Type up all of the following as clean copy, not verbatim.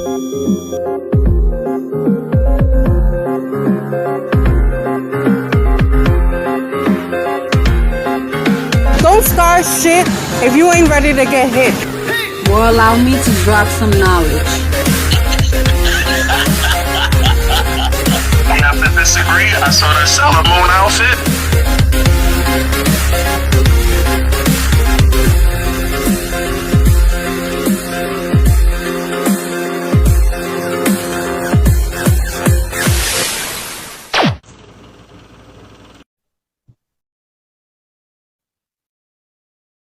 Don't start shit if you ain't ready to get hit. Well, allow me to drop some knowledge. We have to disagree. I saw the Sailor Moon outfit.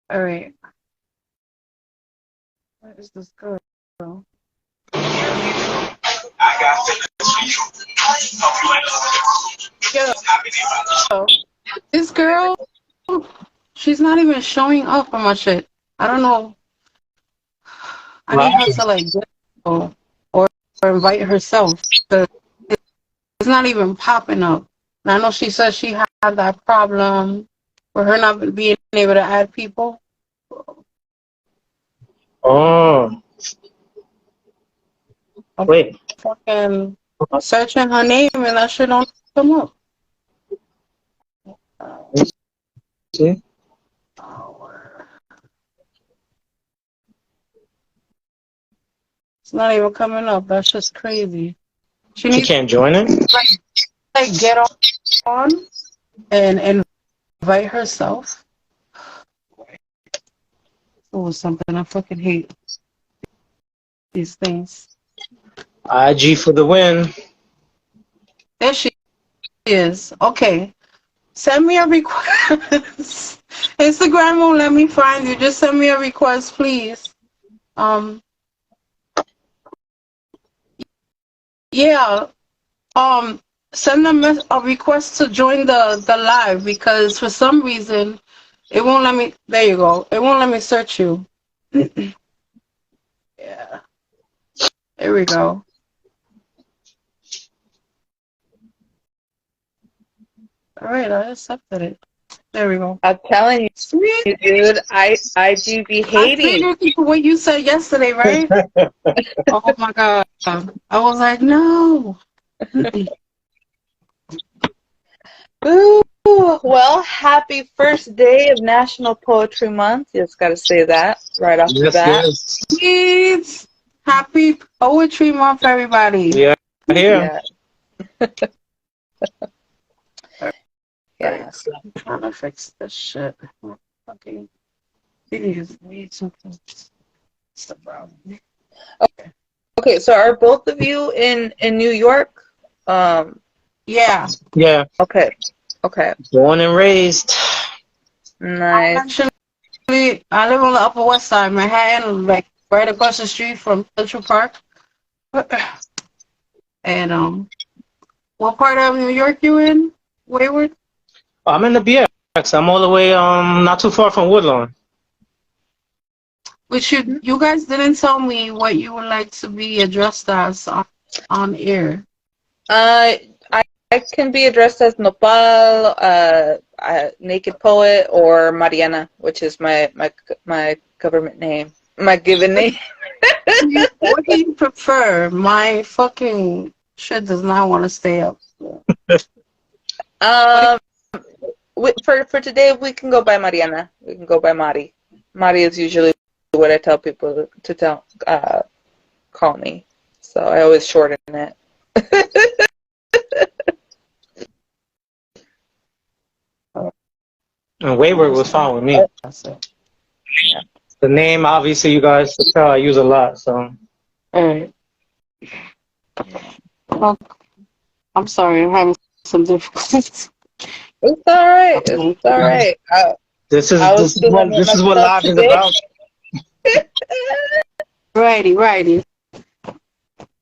All right. Where is this girl? Yo, this girl, she's not even showing up on my shit. I don't know. I need her to like go or invite herself. It's not even popping up. And I know she said she had that problem with her not being able to add people. Oh. Wait. Fucking searching her name and that shit don't come up. See? It's not even coming up. That's just crazy. She can't join it? Like get on and invite herself. Oh, something I fucking hate these things. IG for the win. There she is. Okay. Send me a request. Instagram won't let me find you. Just send me a request, please. Yeah. Send them a request to join the live because for some reason it won't let me. There you go. It won't let me search you. Yeah. There we go. All right, I accepted it. There we go. I'm telling you, dude, I do be hating. I figured what you said yesterday, right? Oh my god. I was like, no. Ooh, well, happy first day of National Poetry Month. Just got to say that right off the bat. Yes. Happy Poetry Month, everybody. Yeah. Here. Yeah. Yes. I'm trying to fix this shit. Okay. These need something. What's the problem? Okay, so are both of you in New York? Yeah. Yeah. Okay. Okay. Born and raised. Nice. Actually, I live on the Upper West Side, Manhattan, like right across the street from Central Park. And what part of New York you in? Wayward? I'm in the BX. I'm all the way not too far from Woodlawn. Which you guys didn't tell me what you would like to be addressed as on air. I can be addressed as Nopal, Naked Poet, or Mariana, which is my government name, my given name. What do you prefer? My fucking shit does not want to stay up. For today, we can go by Mariana. We can go by Mari. Mari is usually what I tell people to call me. So I always shorten it. And Wayward was fine with me. Yeah. The name, obviously, you guys can tell I use a lot, so. Alright. Well, I'm sorry, I'm having some difficulties. It's alright. It's alright. This is what live is about. Righty.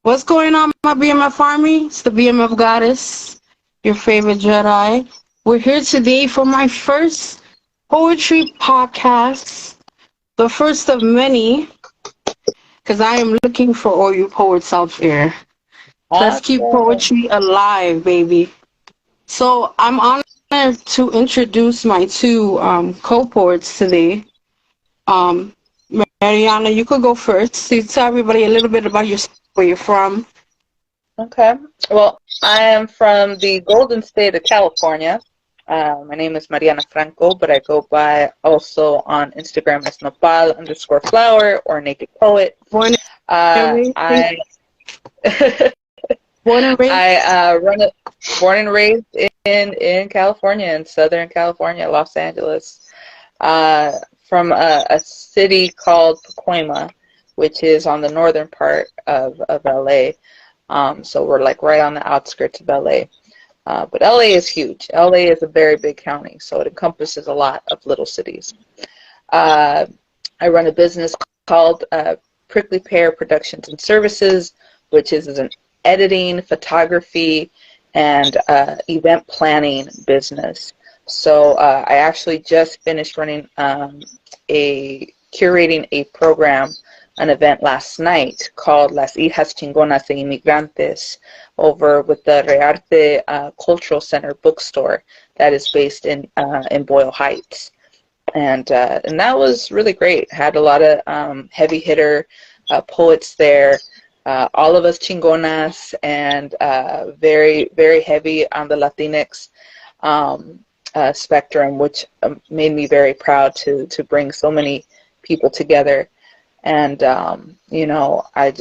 What's going on, my BMF Army? It's the BMF Goddess, your favorite Jedi. We're here today for my first poetry podcast, the first of many, because I am looking for all you poets out there. Let's keep poetry alive, baby. So I'm honored to introduce my two co-poets today. Mariana, you could go first. So you tell everybody a little bit about yourself. where you're from. Okay. Well, I am from the Golden State of California. My name is Mariana Franco, but I go by also on Instagram as Nopal_flower or Naked Poet. Born and Uh, raised. I Born and raised. I born and raised in California, in Southern California, Los Angeles, from a city called Pacoima, which is on the northern part of LA. So we're like right on the outskirts of LA. But LA is huge. LA is a very big county, so it encompasses a lot of little cities. I run a business called Prickly Pear Productions and Services, which is an editing, photography, and event planning business. So I actually just finished running curating a program, an event last night called Las Hijas Chingonas de Inmigrantes over with the Rearte Cultural Center bookstore that is based in Boyle Heights. And that was really great. Had a lot of heavy hitter poets there, all of us chingonas, and very, very heavy on the Latinx spectrum, which made me very proud to bring so many people together. And, you know, I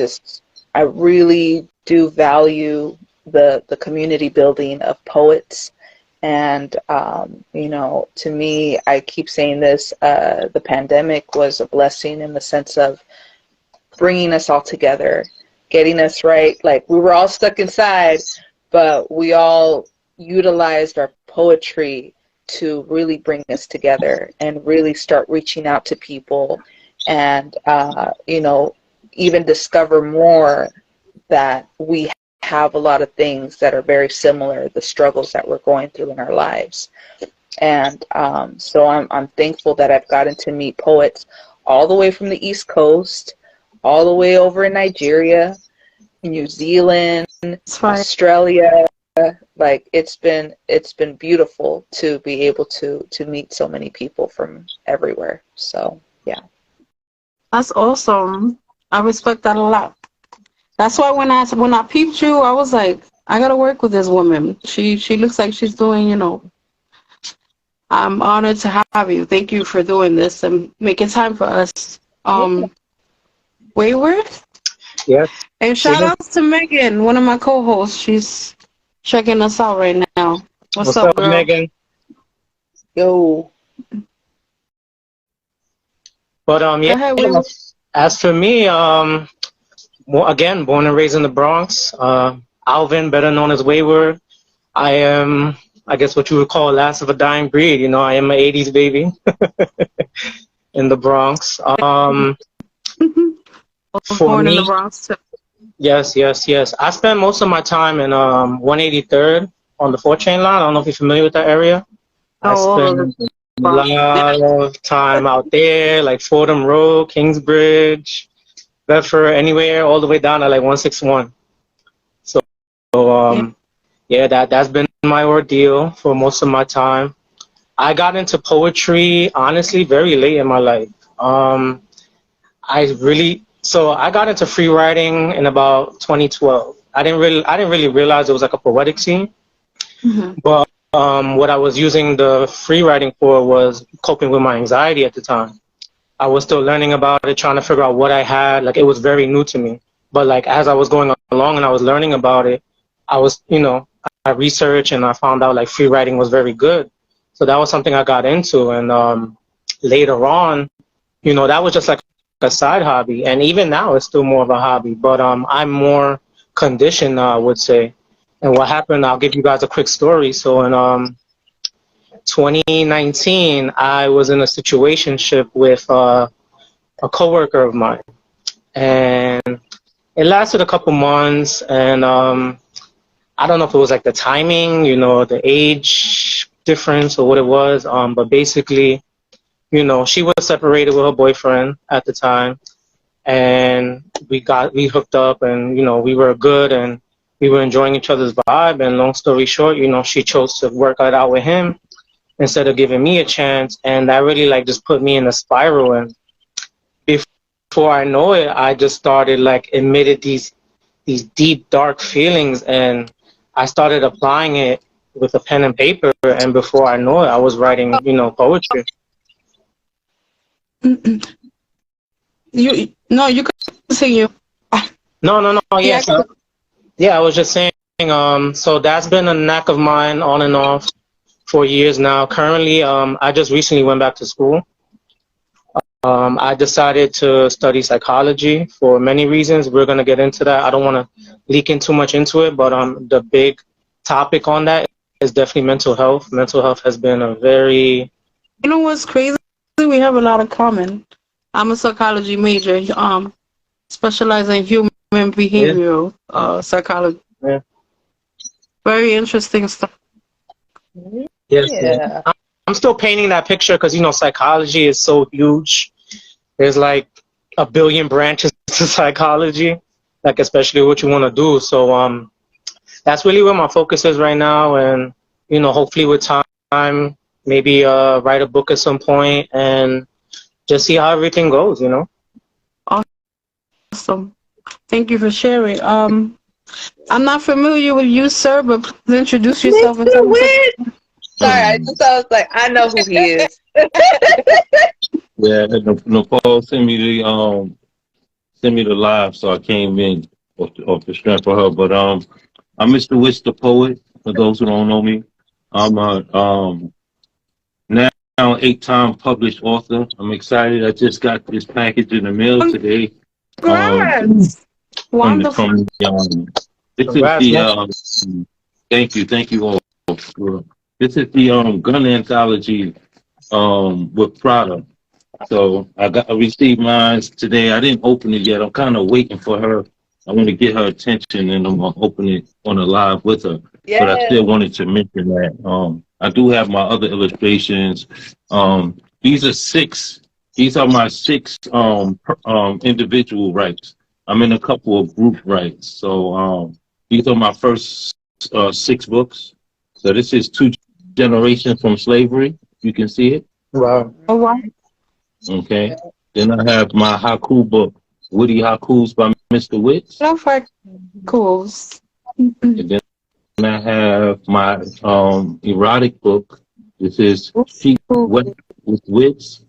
really do value the community building of poets. And, you know, to me, I keep saying this, the pandemic was a blessing in the sense of bringing us all together, getting us right. Like, we were all stuck inside, but we all utilized our poetry to really bring us together and really start reaching out to people and, you know, even discover more that we have a lot of things that are very similar, the struggles that we're going through in our lives. And so I'm thankful that I've gotten to meet poets all the way from the East Coast, all the way over in Nigeria, New Zealand, Australia. Like, it's been beautiful to be able to meet so many people from everywhere. So yeah. That's awesome. I respect that a lot. That's why when I peeped you, I was like, I gotta work with this woman. She looks like she's doing, you know. I'm honored to have you. Thank you for doing this and making time for us. Wayward? Yes. And shout outs to Megan, one of my co-hosts. She's checking us out right now. What's up, girl? Megan? Yo. But yeah. Go ahead, As for me, again, born and raised in the Bronx. Alvin, better known as Wayward. I am, I guess, what you would call last of a dying breed. You know, I am an '80s baby in the Bronx. For born me, in the Bronx too. Yes. I spent most of my time in 183rd on the 4 chain line. I don't know if you're familiar with that area. I spent a lot of time out there, like Fordham Road, Kingsbridge, Bedford, anywhere, all the way down to like 161. So yeah, that's been my ordeal for most of my time. I got into poetry, honestly, very late in my life. I got into free writing in about 2012. I didn't really realize it was like a poetic scene. Mm-hmm. But what I was using the free writing for was coping with my anxiety at the time. I was still learning about it, trying to figure out what I had. Like, it was very new to me. But like, as I was going along and I was learning about it, I researched and I found out like free writing was very good. So that was something I got into. And later on, that was just like a side hobby. And even now, it's still more of a hobby. But I'm more conditioned now, I would say. And what happened, I'll give you guys a quick story. So in 2019, I was in a situationship with a coworker of mine. And it lasted a couple months. And I don't know if it was like the timing, the age difference or what it was. But basically, she was separated with her boyfriend at the time. And we hooked up and, we were good and we were enjoying each other's vibe. And long story short, she chose to work it out with him instead of giving me a chance. And that really like just put me in a spiral. And before I know it, I just started like emitted these these deep, dark feelings, and I started applying it with a pen and paper, and before I know it, I was writing, poetry. You can continue. No, no, no, Yeah, yes. Yeah, I was just saying, so that's been a knack of mine on and off for years now. Currently, I just recently went back to school. I decided to study psychology for many reasons. We're going to get into that. I don't want to leak in too much into it, but the big topic on that is definitely mental health. Mental health has been a very... You know what's crazy? We have a lot of common. I'm a psychology major, specializing in human Yeah, behavioral psychology. yeah. Very interesting stuff. Yes, yeah. Yeah. I'm still painting that picture because, psychology is so huge. There's like a billion branches to psychology, like especially what you want to do. So that's really where my focus is right now. And, hopefully with time, maybe write a book at some point and just see how everything goes. Awesome. Thank you for sharing. I'm not familiar with you, sir, but please introduce yourself and Mr. tell us. Witt! Sorry, I was like, I know who he is. Yeah, Nicole sent me the live, so I came in off the strength of her. But I'm Mr. Witt the poet. For those who don't know me, I'm a now 8-time published author. I'm excited. I just got this package in the mail today. Congrats. Wonderful. From this is Congrats, the man. thank you all. This is the gun anthology with Prada. So I received mine today. I didn't open it yet. I'm kind of waiting for her. I want to get her attention, and I'm gonna open it on a live with her. But I Yeah. still wanted to mention that I do have my other illustrations. These are six. These are my six individual rights. I'm in a couple of group rights. So these are my first six books. So this is 2 generations from slavery. You can see it. Wow. Oh, wow. Okay. Then I have my haiku book, Witty Haikus by Mr. Witts. Love haikus. And then I have my erotic book. This is Sheep Wet with Wits.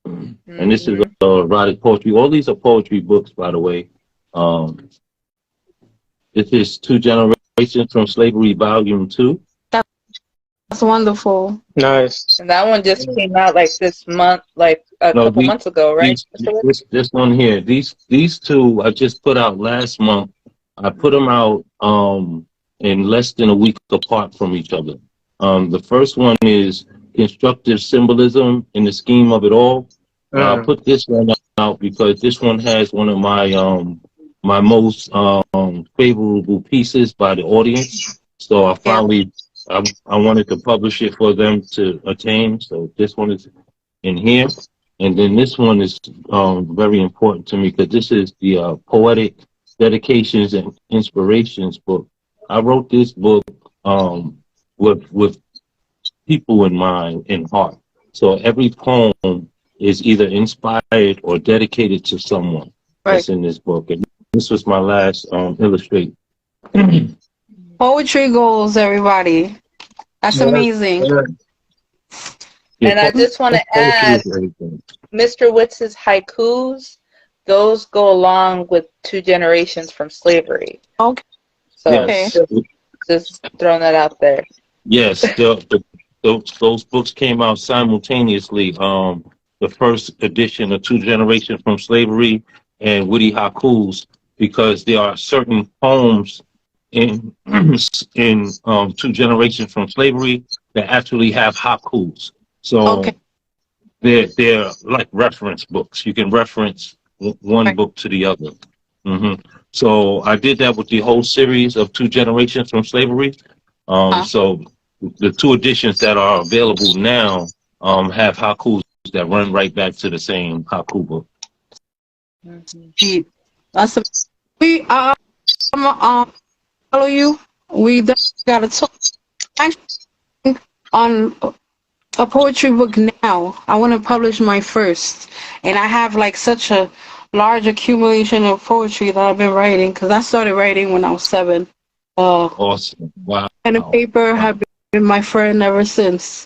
And this is erotic poetry. All these are poetry books, by the way. This is 2 Generations from Slavery, Volume 2. That's wonderful. Nice. And that one just came out like this month, like a couple months ago, right? This one here. These two I just put out last month. I put them out in less than a week apart from each other. The first one is Constructive Symbolism in the Scheme of It All. I put this one out because this one has one of my my most favorable pieces by the audience. So I finally I wanted to publish it for them to attain. So this one is in here. And then this one is very important to me because this is the Poetic Dedications and Inspirations book. I wrote this book with people in mind, in heart. So every poem is either inspired or dedicated to someone that's in this book. And this was my last illustrate. Poetry goals, everybody. That's amazing. And I just want to add, Mr. Witz's haikus, those go along with 2 generations from slavery. Okay. So just throwing that out there. Yes, those books came out simultaneously. The first edition of 2 Generations from Slavery and Witty Haikus, because there are certain poems in 2 Generations from Slavery that actually have haikus. So they're like reference books. You can reference one book to the other. So I did that with the whole series of 2 Generations from Slavery. So the 2 editions that are available now have haikus that run right back to the same haiku book. That's we follow you. We gotta talk on a poetry book now. I want to publish my first, and I have like such a large accumulation of poetry that I've been writing, because I started writing when I was 7. Awesome. Wow. Pen and paper have been my friend ever since.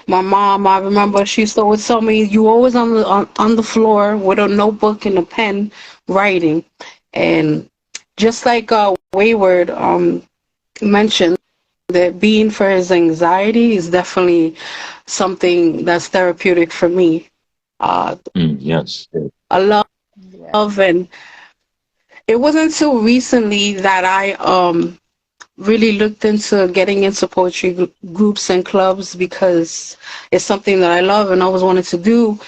My mom, I remember she used to always tell me, "You always on the floor with a notebook and a pen, writing." And just like Wayward mentioned, that being for his anxiety is definitely something that's therapeutic for me. Yes. I love Yeah. and it wasn't until recently that I really looked into getting into poetry groups and clubs, because it's something that I love and always wanted to do.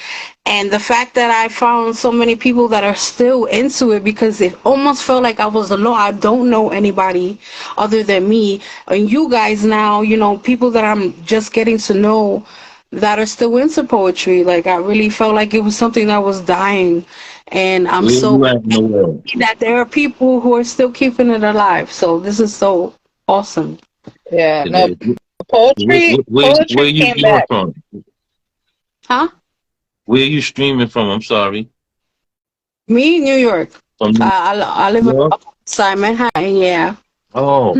And the fact that I found so many people that are still into it, because it almost felt like I was alone. I don't know anybody other than me and you guys now, people that I'm just getting to know that are still into poetry. Like, I really felt like it was something that was dying. And I'm Where so you at in the world? that there are people who are still keeping it alive. So this is so awesome. Yeah. No, Today? Where poetry you came viewing back. from? Huh? Where you streaming from? I'm sorry. Me, New York. From New I live York? outside Manhattan. Yeah. Oh,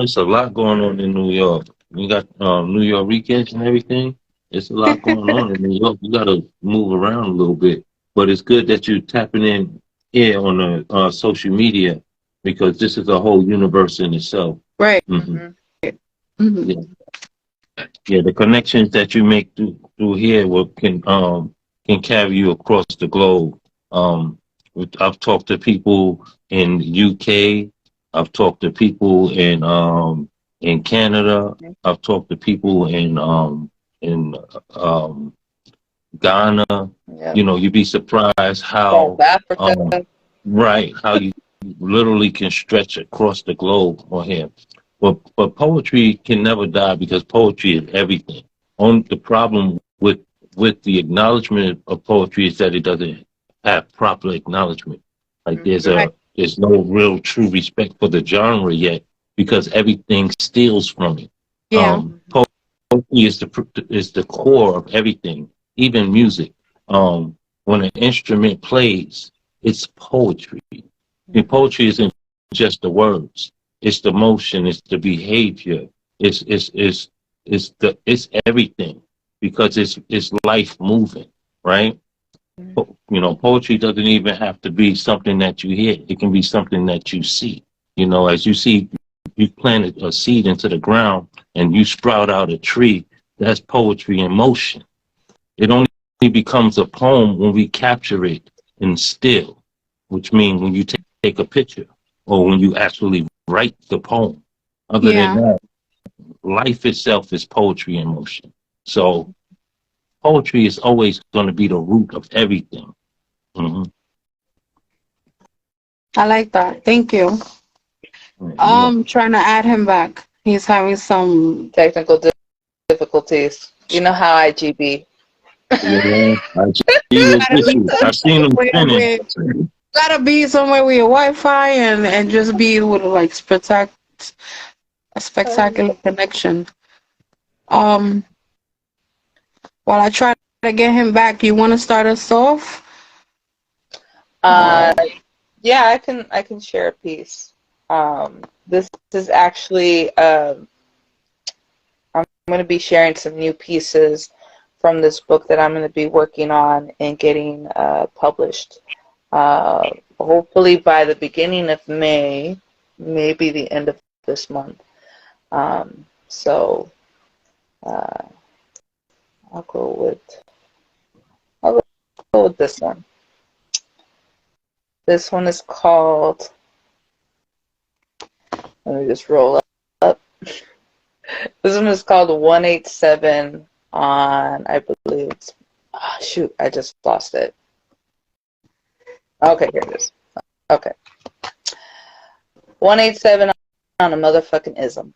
it's a lot going on in New York. You got New York weekends and everything. It's a lot going on in New York. You got to move around a little bit. But it's good that you're tapping in here on the social media, because this is a whole universe in itself. Right. Hmm. Hmm. Yeah. Yeah, the connections that you make through here can carry you across the globe. Um, I've talked to people in UK. I've talked to people in Canada. I've talked to people in Ghana. Yeah. You know, you'd be surprised South how Africa. right, how you literally can stretch across the globe on here. But poetry can never die, because poetry is everything. On the problem with the acknowledgement of poetry is that it doesn't have proper acknowledgement. Like Right. there's no real true respect for the genre yet, because everything steals from it. Yeah. Poetry is the core of everything, even music. When an instrument plays, it's poetry. And poetry isn't just the words; it's the motion, it's the behavior, it's everything, because it's life moving, right? Poetry doesn't even have to be something that you hear; it can be something that you see. As you see, you planted a seed into the ground and you sprout out a tree. That's poetry in motion. It only becomes a poem when we capture it in still, which means when you take a picture or when you actually write the poem. Other than Yeah. that, life itself is poetry in motion. So poetry is always going to be the root of everything. Hmm. I like that. Thank you. Trying to add him back. He's having some. Technical difficulties. You know how IGB. Yeah, he was Gotta with be you. I seen him spinning. gotta be somewhere with your Wi-Fi and just be with like a spectacular connection. Um, while I try to get him back, you want to start us off? Uh, yeah, I can share a piece. This is actually I'm going to be sharing some new pieces from this book that I'm going to be working on and getting published. Hopefully by the beginning of May, maybe the end of this month. So I'll go with this one. This one is called. Let me just roll up. This one is called 187 on, I believe it's, shoot, I just lost it. Okay, here it is. Okay. 187 on a motherfucking ism.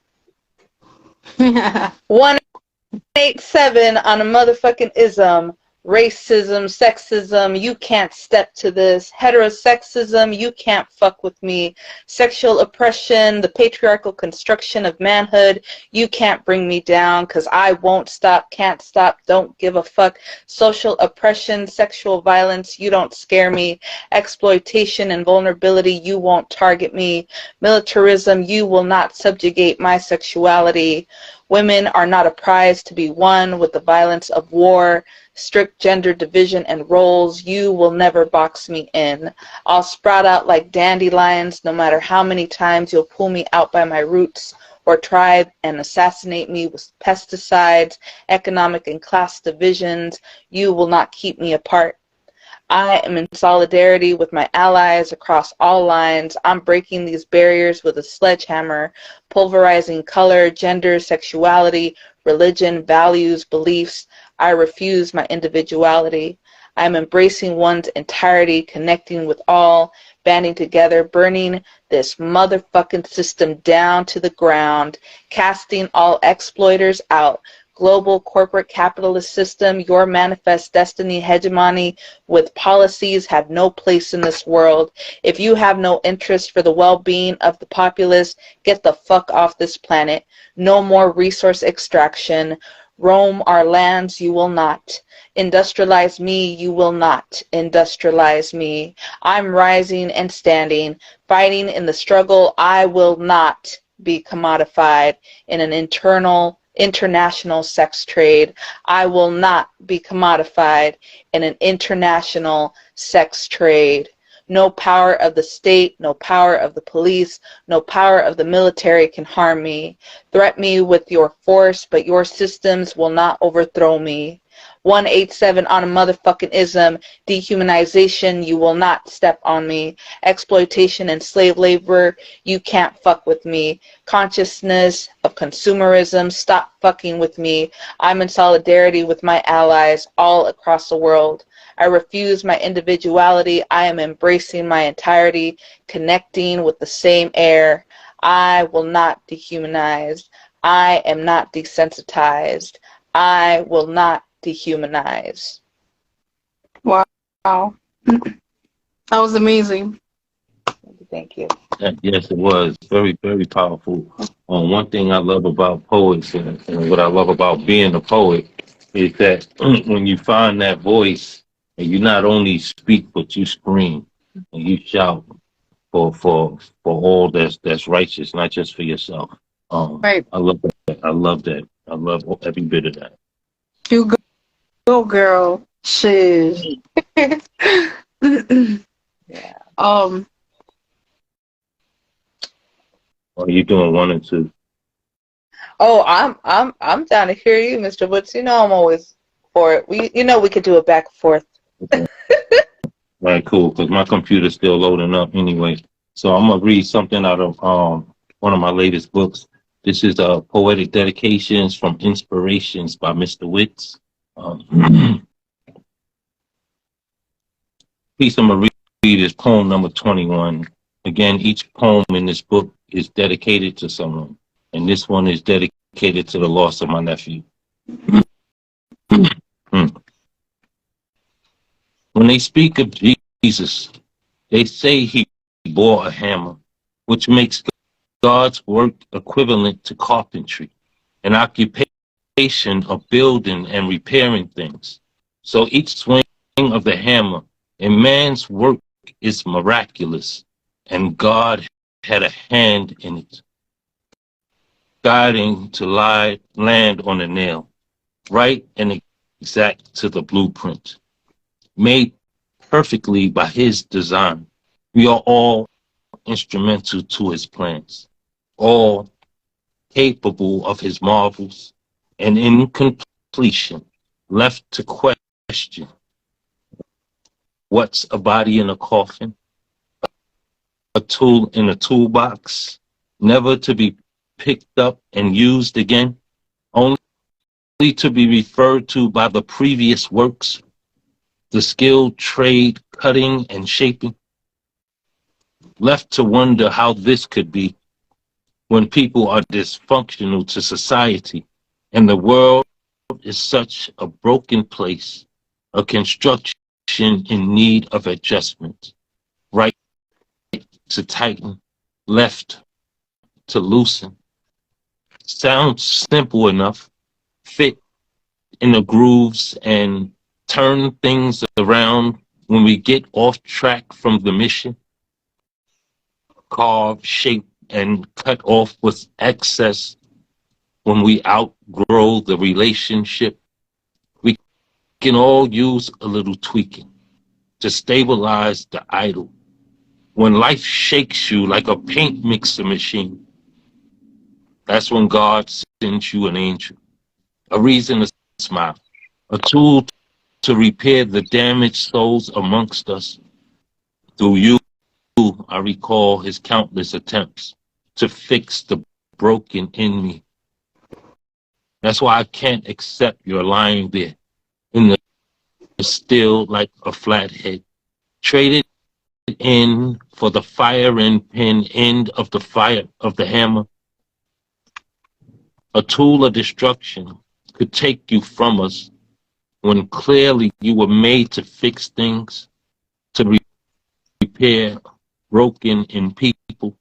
187 on a motherfucking ism. Racism, sexism, you can't step to this. Heterosexism, you can't fuck with me. Sexual oppression, the patriarchal construction of manhood, you can't bring me down because I won't stop, can't stop, don't give a fuck. Social oppression, sexual violence, you don't scare me. Exploitation and vulnerability, you won't target me. Militarism, you will not subjugate my sexuality. Women are not a prize to be won with the violence of war. Strict gender division and roles, you will never box me in. I'll sprout out like dandelions no matter how many times you'll pull me out by my roots or try and assassinate me with pesticides, economic and class divisions. You will not keep me apart. I am in solidarity with my allies across all lines. I'm breaking these barriers with a sledgehammer, pulverizing color, gender, sexuality, religion, values, beliefs. I refuse my individuality. I'm embracing one's entirety, connecting with all, banding together, burning this motherfucking system down to the ground, casting all exploiters out. Global corporate capitalist system, your manifest destiny hegemony with policies have no place in this world. If you have no interest for the well-being of the populace, get the fuck off this planet. No more resource extraction. Roam our lands, you will not. Industrialize me, you will not industrialize me. I'm rising and standing, fighting in the struggle. I will not be commodified in an international sex trade. I will not be commodified in an international sex trade. No power of the state, no power of the police, no power of the military can harm me. Threat me with your force, but your systems will not overthrow me. 187 on a motherfucking ism. Dehumanization, you will not step on me. Exploitation and slave labor, you can't fuck with me. Consciousness of consumerism, stop fucking with me. I'm in solidarity with my allies all across the world. I refuse my individuality. I am embracing my entirety, connecting with the same air. I will not dehumanize. I am not desensitized. I will not dehumanize. Wow. That was amazing. Thank you. Yes, it was very, very powerful. One thing I love about poets and what I love about being a poet is that when you find that voice and you not only speak but you scream and you shout for all that's righteous, not just for yourself. Right. I love that. I love that. I love every bit of that. You go, girl. Shit. Yeah. Are you doing one and two? Oh, I'm down to hear you, Mr. Woods. You know I'm always for it. We could do it back and forth. Okay. Right, cool. Because my computer's still loading up anyway. So I'm gonna read something out of one of my latest books. This is Poetic Dedications from Inspirations by Mr. Witts. Piece I'm gonna read is poem number 21. Again, each poem in this book is dedicated to someone, and this one is dedicated to the loss of my nephew. When they speak of Jesus, they say he bore a hammer, which makes God's work equivalent to carpentry, an occupation of building and repairing things. So each swing of the hammer in man's work is miraculous, and God had a hand in it, guiding to land on the nail, right and exact to the blueprint, made perfectly by his design. We are all instrumental to his plans, all capable of his marvels, and in completion, left to question. What's a body in a coffin? A tool in a toolbox, never to be picked up and used again, only to be referred to by the previous works, the skilled trade cutting and shaping. Left to wonder how this could be when people are dysfunctional to society and the world is such a broken place, a construction in need of adjustment, right to tighten, left to loosen. Sounds simple enough, fit in the grooves and turn things around when we get off track from the mission, carve, shape, and cut off with excess when we outgrow the relationship. We can all use a little tweaking to stabilize the idol. When life shakes you like a paint mixer machine, that's when God sends you an angel, a reason to smile, a tool to repair the damaged souls amongst us. Through you, I recall his countless attempts to fix the broken in me. That's why I can't accept your lying there in the still like a flathead, traded in for the fire and pin end of the fire of the hammer. A tool of destruction could take you from us when clearly you were made to fix things, to repair broken in people.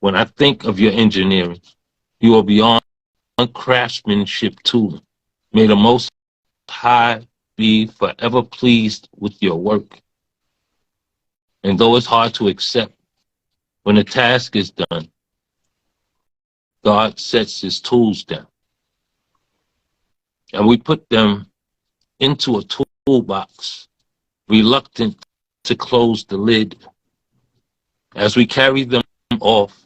When I think of your engineering, you are beyond craftsmanship tooling. May the Most High be forever pleased with your work. And though it's hard to accept, when the task is done, God sets his tools down. And we put them into a toolbox, reluctant to close the lid. As we carry them off,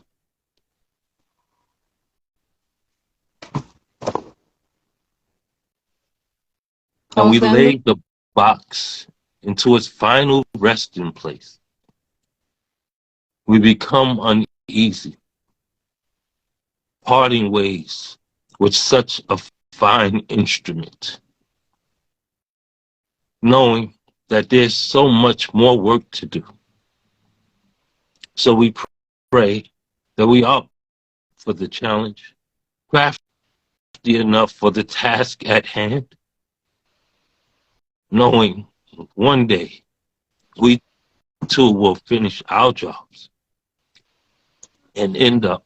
and we lay the box into its final resting place, we become uneasy, parting ways with such a fine instrument, knowing that there's so much more work to do. So we pray that we are up for the challenge, crafty enough for the task at hand, knowing one day we too will finish our jobs and end up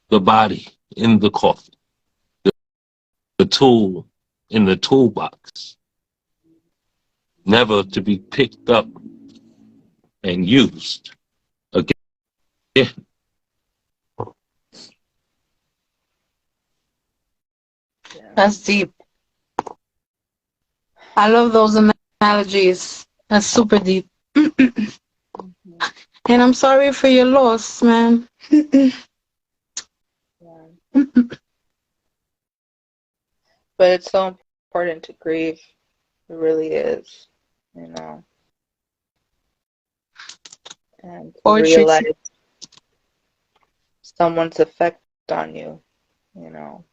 the body in the coffin, the tool in the toolbox, never to be picked up and used again. That's deep. I love those analogies. That's super deep. And I'm sorry for your loss, man. But it's so important to grieve. It really is, you know. And to realize someone's effect on you, you know.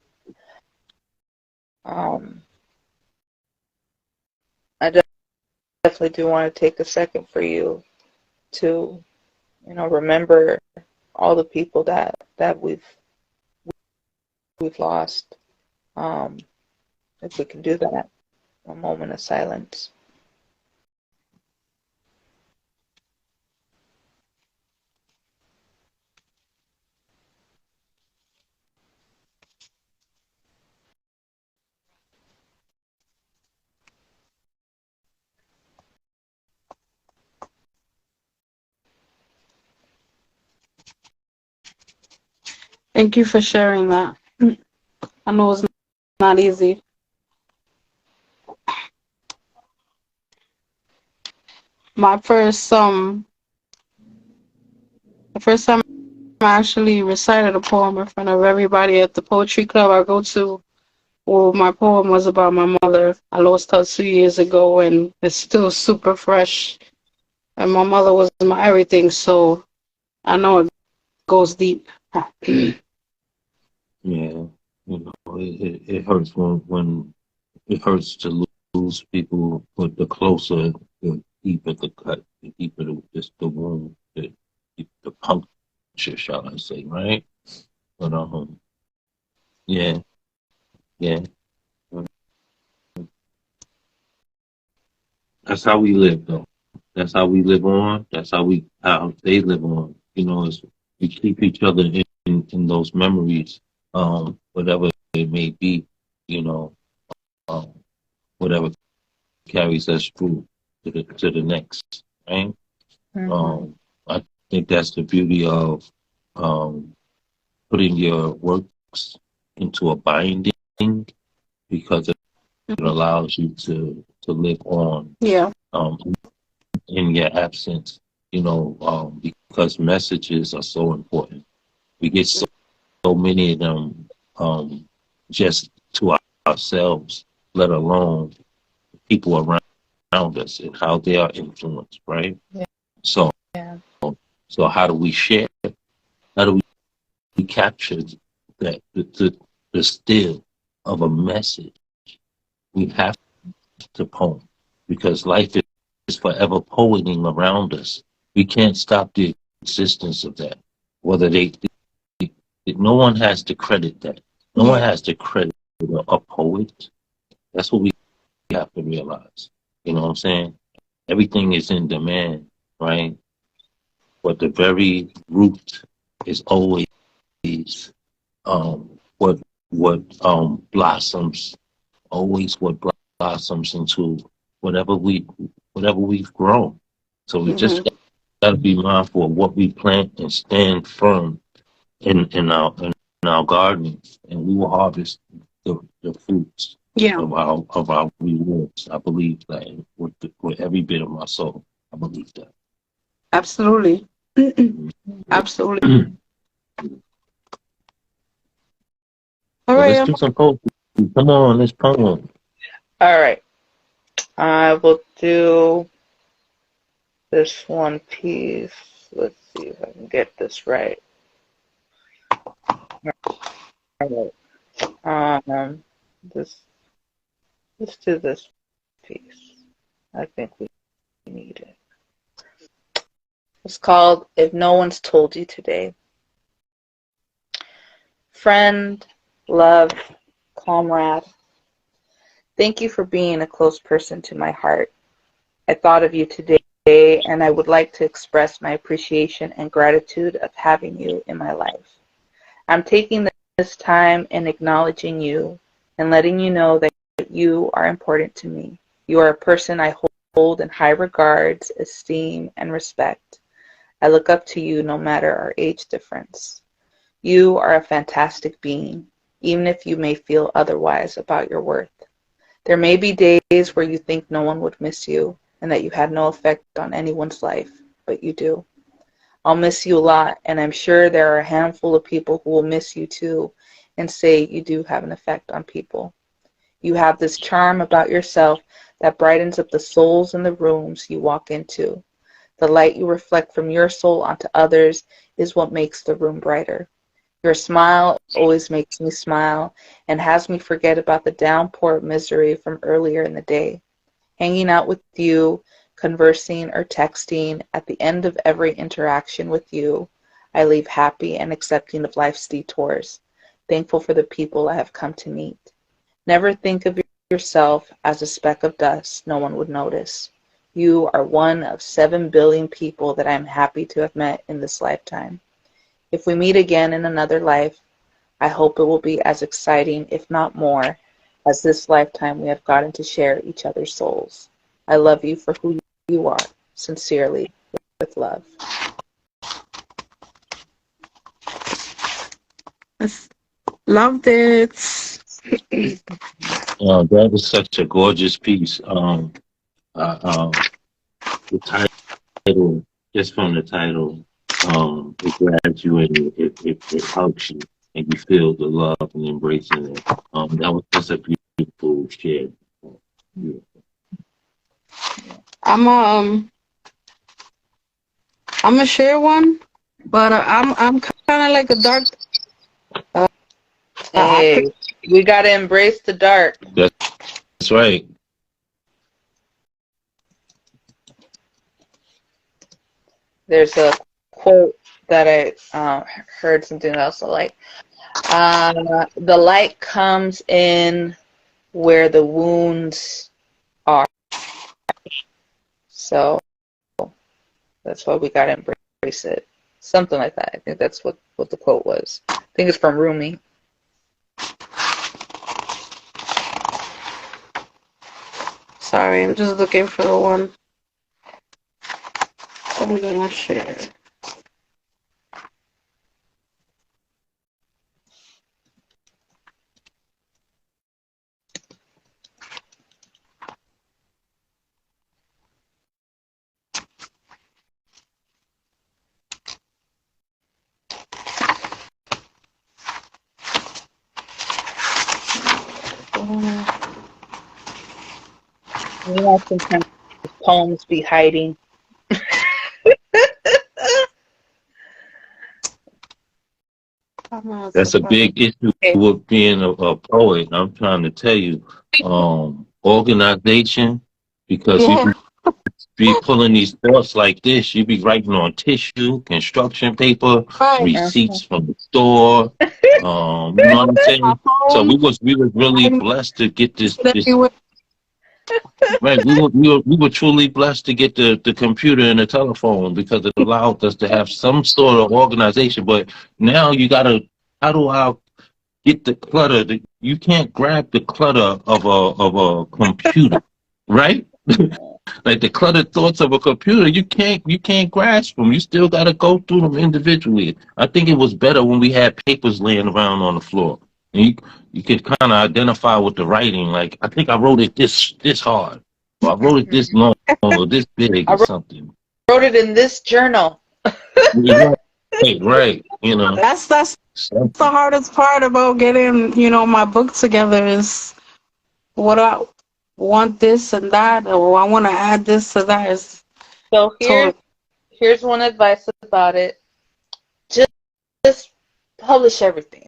I definitely do want to take a second for you to, you know, remember all the people that we've lost. If we can do that, a moment of silence. Thank you for sharing that. I know it's not easy. My the first time I actually recited a poem in front of everybody at the poetry club I go to. Well, my poem was about my mother. I lost her 2 years ago, and it's still super fresh. And my mother was my everything, so I know it goes deep. Yeah, you know, it hurts when it hurts to lose people, but the closer, the deeper the cut, the deeper just the wound, the puncture, shall I say, right? But yeah, yeah. That's how we live, though. That's how we live on. That's how they live on. You know, is we keep each other in those memories, whatever it may be. You know, um, whatever carries us through to the next. Right. Mm-hmm. I think that's the beauty of um, putting your works into a binding because it Mhm. allows you to live on Yeah. um, in your absence. You know, because messages are so important. We get so many of them just to ourselves, let alone people around us and how they are influenced. Right. Yeah. So, Yeah. so how do we share? How do we capture that the still of a message? We have to poem because life is forever poeting around us. We can't stop the existence of that. Whether no one has to credit that. No one Yeah. has to credit a poet. That's what we have to realize. You know what I'm saying? Everything is in demand, right? But the very root is always what blossoms, always what blossoms into whatever we've grown. So we just Hmm. got to be mindful of what we plant and stand firm in our gardening, and we will harvest the fruits Yeah. of our rewards. I believe that with every bit of my soul. I believe that. Absolutely. Absolutely. All So right. let's do some poetry. Come on, let's poem. All right. I will do this one piece. Let's see if I can get this right. All right. This let's do this piece. I think we need it. It's called "If No One's Told You Today." Friend, love, comrade, thank you for being a close person to my heart. I thought of you today, and I would like to express my appreciation and gratitude of having you in my life. I'm taking this time and acknowledging you and letting you know that you are important to me. You are a person I hold in high regards, esteem, and respect. I look up to you no matter our age difference. You are a fantastic being, even if you may feel otherwise about your worth. There may be days where you think no one would miss you and that you had no effect on anyone's life, but you do. I'll miss you a lot, and I'm sure there are a handful of people who will miss you too and say you do have an effect on people. You have this charm about yourself that brightens up the souls in the rooms you walk into. The light you reflect from your soul onto others is what makes the room brighter. Your smile always makes me smile and has me forget about the downpour of misery from earlier in the day. Hanging out with you, conversing or texting, at the end of every interaction with you, I leave happy and accepting of life's detours, thankful for the people I have come to meet. Never think of yourself as a speck of dust no one would notice. You are one of 7 billion people that I am happy to have met in this lifetime. If we meet again in another life, I hope it will be as exciting, if not more, as this lifetime we have gotten to share each other's souls. I love you for who you are. Sincerely, with love. Yes. Loved it. That was such a gorgeous piece. The title, just from the title, it grabs you and it hugs you, and you feel the love and embracing it. That's a beautiful share. Yeah. I'm I'm gonna share one, but I'm kind of like a dark. Uh, I could. Hey, we got to embrace the dark. That's right. There's a quote that I heard something else I like. The light comes in where the wounds are. So that's why we gotta embrace it. Something like that. I think that's what the quote was. I think it's from Rumi. Sorry, I'm just looking for the one I'm gonna share. You know, sometimes poems be hiding. That's a big issue with being a poet. I'm trying to tell you, organization, because you Yeah, be pulling these thoughts like this. You be writing on tissue, construction paper, right. receipts from the store. You know what I'm My saying? So phone, we was really hiding blessed to get it this. everywhere. Right, we were truly blessed to get the computer and the telephone because it allowed us to have some sort of organization. But now you gotta, how do I get the clutter? You can't grab the clutter of a computer, right? Like the cluttered thoughts of a computer, you can't grasp them. You still gotta go through them individually. I think it was better when we had papers laying around on the floor. And you could kind of identify with the writing. Like I think I wrote it this hard, or I wrote it this long, or this big, I or something. wrote it in this journal. Right, right. You know, That's the something. hardest part about getting, my book together is what I want this and that, or I want to add this to that. Is So totally. here's one advice about it. Just publish everything.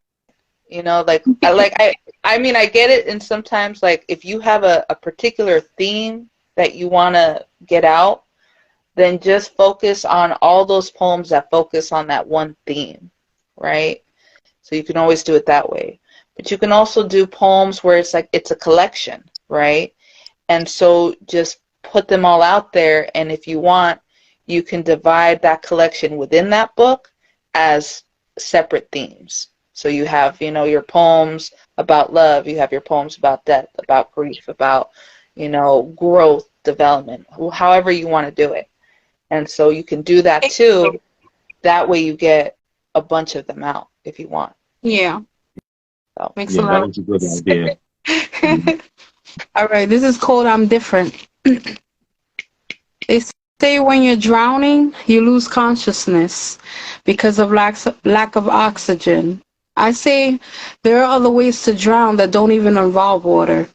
You know, I mean I get it, and sometimes like if you have a particular theme that you want to get out, then just focus on all those poems that focus on that one theme, right? So you can always do it that way. But you can also do poems where it's like it's a collection, right? And so just put them all out there, and if you want, you can divide that collection within that book as separate themes. So you have, your poems about love, you have your poems about death, about grief, about, growth, development, however you want to do it. And so you can do that too. That way you get a bunch of them out if you want. Yeah, So. makes a Yeah, that lot of was a good sense. idea. Mhm. All right, this is called I'm Different. They say when you're drowning, you lose consciousness because of lack of oxygen. I say there are other ways to drown that don't even involve water.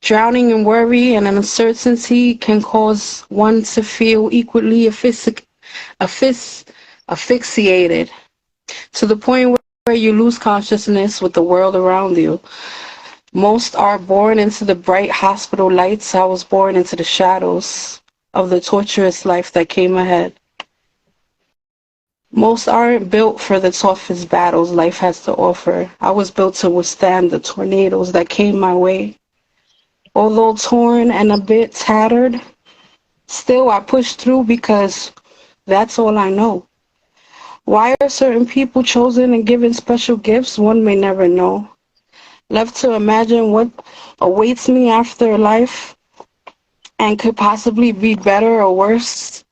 Drowning in worry and uncertainty can cause one to feel equally asphyxiated to the point where you lose consciousness with the world around you. Most are born into the bright hospital lights. I was born into the shadows of the torturous life that came ahead. Most aren't built for the toughest battles life has to offer. I was built to withstand the tornadoes that came my way. Although torn and a bit tattered, still I push through because that's all I know. Why are certain people chosen and given special gifts? One may never know. Left to imagine what awaits me after life and could possibly be better or worse.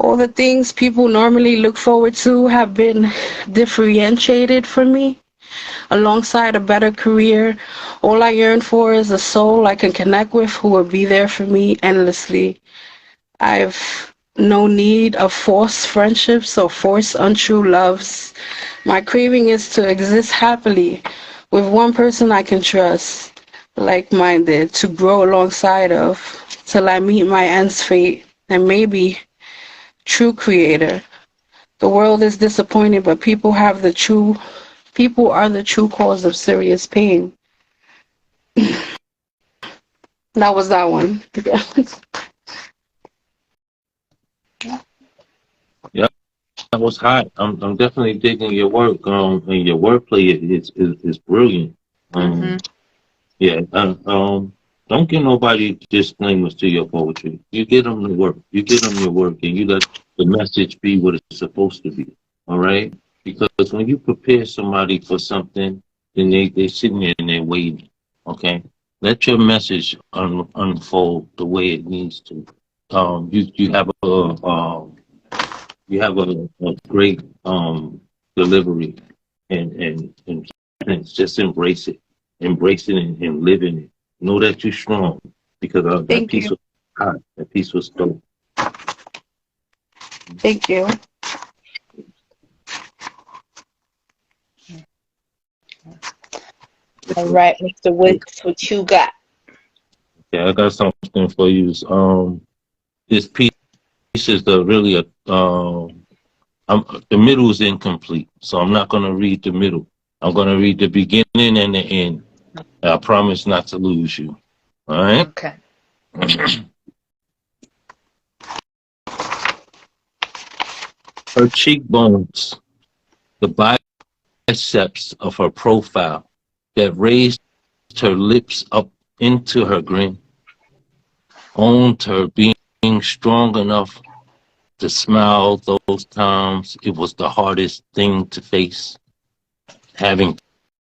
All the things people normally look forward to have been differentiated for me. Alongside a better career, all I yearn for is a soul I can connect with who will be there for me endlessly. I've no need of forced friendships or forced untrue loves. My craving is to exist happily with one person I can trust, like-minded, to grow alongside of, till I meet my end's fate, and maybe true creator. The world is disappointed, but people are the true cause of serious pain. That was that one. Yeah, that was hot. I'm definitely digging your work. And your wordplay is brilliant. Mm-hmm. Yeah. Don't get nobody disclaimers to your poetry. You get them to work. You get them your work, and you let the message be what it's supposed to be. All right? Because when you prepare somebody for something, then they sitting there and they're waiting. Okay? Let your message unfold the way it needs to. You have a great delivery, and just embrace it, and live in it. Know that you're strong, because that Thank piece you. was hot. That piece was dope. Thank you. All right, Mr. Wicks, what you got? Yeah, I got something for you. This piece is really the middle is incomplete, so I'm not gonna read the middle. I'm gonna read the beginning and the end. I promise not to lose you. All right. Okay. Her cheekbones, the biceps of her profile that raised her lips up into her grin, owned her being strong enough to smile those times it was the hardest thing to face, having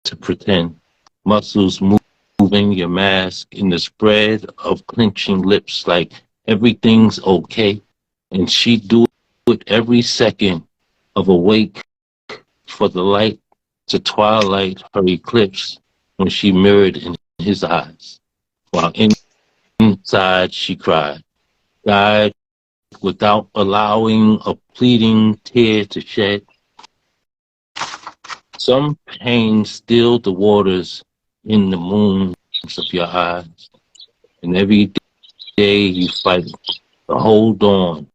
to pretend, muscles moving your mask in the spread of clenching lips like everything's okay, and she do it every second of awake for the light to twilight her eclipse when she mirrored in his eyes, while inside she cried, died without allowing a pleading tear to shed. Some pain stilled the waters in the moons of your eyes, and every day you fight to hold on.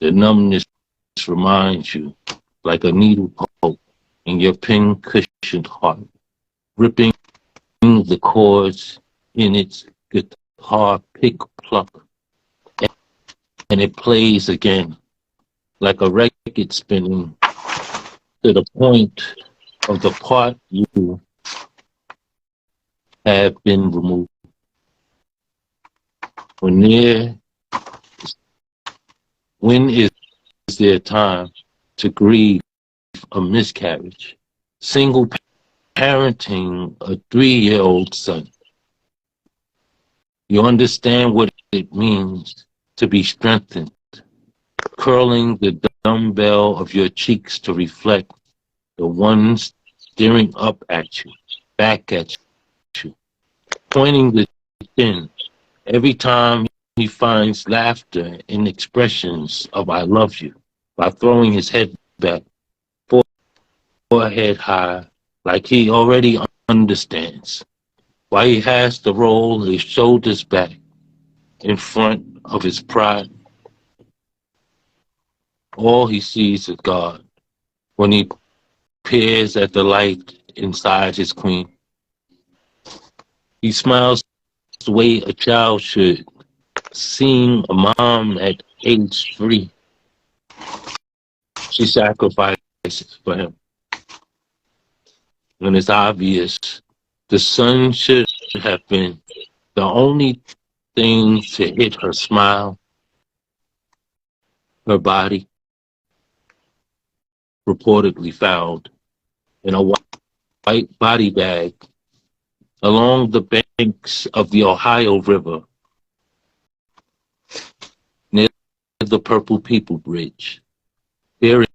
The numbness reminds you, like a needle poke in your pin-cushioned heart, ripping the chords in its guitar pick pluck, and it plays again, like a record spinning to the point of the part you have been removed. When there, when is there time to grieve a miscarriage? Single parenting a 3-year-old son. You understand what it means to be strengthened, curling the dumbbell of your cheeks to reflect the ones staring up at you, back at you, pointing the chin every time he finds laughter in expressions of I love you, by throwing his head back, forehead high, like he already understands why he has to roll his shoulders back in front of his pride. All he sees is God when he peers at the light inside his queen. He smiles the way a child should, seeing a mom at age 3. She sacrifices for him. When it's obvious, the sun should have been the only thing to hit her smile, her body, reportedly found in a white body bag along the banks of the Ohio River near the Purple People Bridge, bearing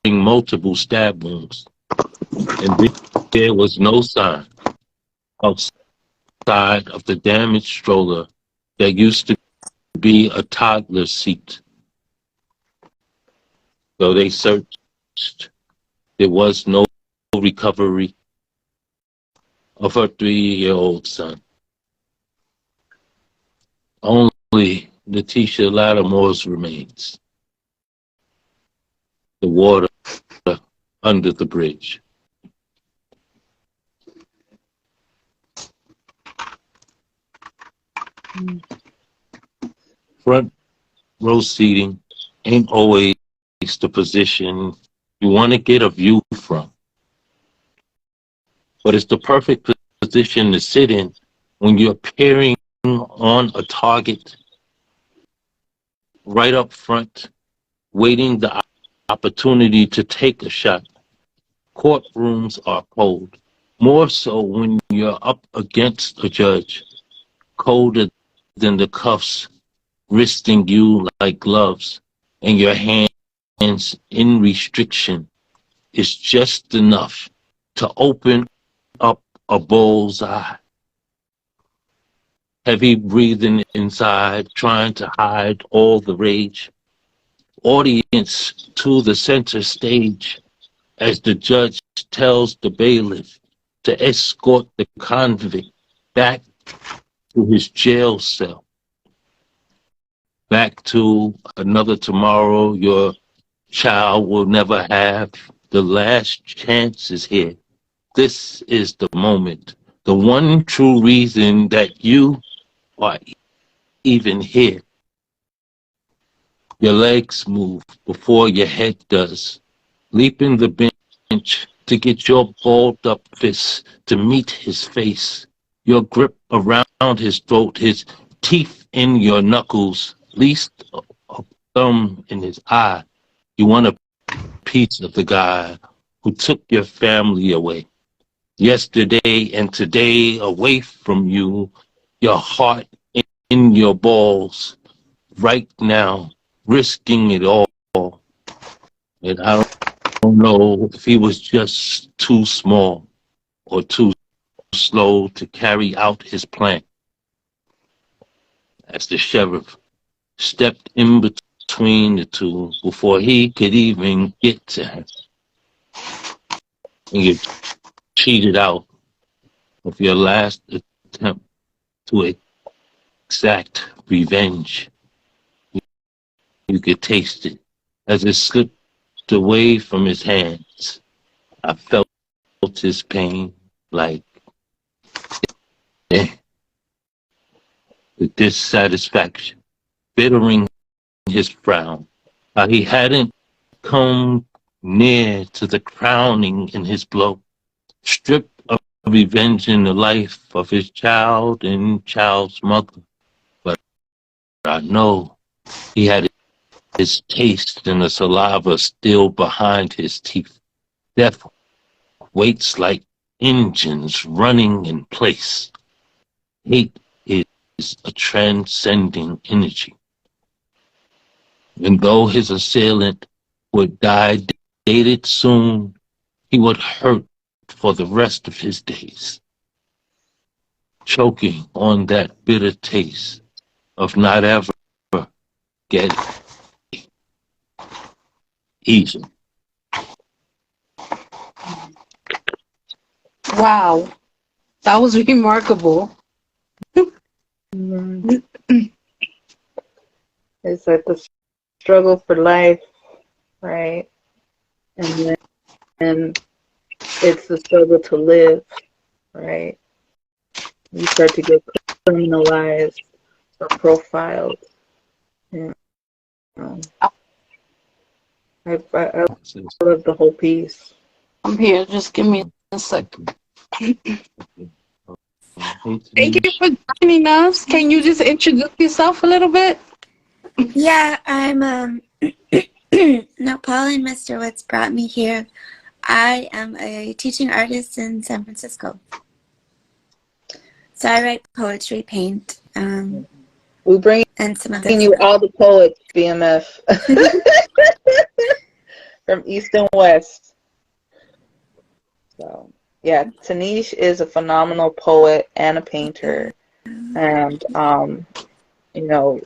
multiple stab wounds. And there was no sign outside of the damaged stroller that used to be a toddler seat. Though they searched, there was no recovery of her 3-year-old son. Only Letitia Lattimore's remains. The water under the bridge. Front row seating ain't always the position you want to get a view from, but it's the perfect position to sit in when you're peering aiming on a target right up front, waiting the opportunity to take a shot. Courtrooms are cold, more so when you're up against a judge, colder than the cuffs wristing you like gloves, and your hands in restriction is just enough to open up a bull's eye. Heavy breathing inside, trying to hide all the rage. Audience to the center stage as the judge tells the bailiff to escort the convict back to his jail cell. Back to another tomorrow your child will never have. The last chance is here. This is the moment. The one true reason that you are even here. Your legs move before your head does. Leaping the bench to get your balled up fist to meet his face. Your grip around his throat, his teeth in your knuckles, least a thumb in his eye. You want a piece of the guy who took your family away. Yesterday and today away from you, your heart in your balls, right now, risking it all. And I don't know if he was just too small or too slow to carry out his plan. As the sheriff stepped in between the two before he could even get to him. And you cheated out of your last attempt to exact revenge. You could taste it as it slipped away from his hands. I felt his pain like the dissatisfaction, bittering his frown. How he hadn't come near to the crowning in his blow, stripped of revenge in the life of his child and child's mother. But I know he had his taste and the saliva still behind his teeth. Death waits like engines running in place. Hate is a transcending energy. And though his assailant would die dated soon, he would hurt for the rest of his days, choking on that bitter taste of not ever getting easy. Wow, that was remarkable. It's like the struggle for life, right? And then it's the struggle to live, right? You start to get criminalized or profiled. You know. I love the whole piece. I'm here. Just give me a second. Thank you for joining us. Can you just introduce yourself a little bit? Yeah, I'm no, Paul and Mr. Woods brought me here. I am a teaching artist in San Francisco. So I write poetry, paint, We bring and some other you all the poets, BMF, from East and West. So yeah, Tanish is a phenomenal poet and a painter, and you know,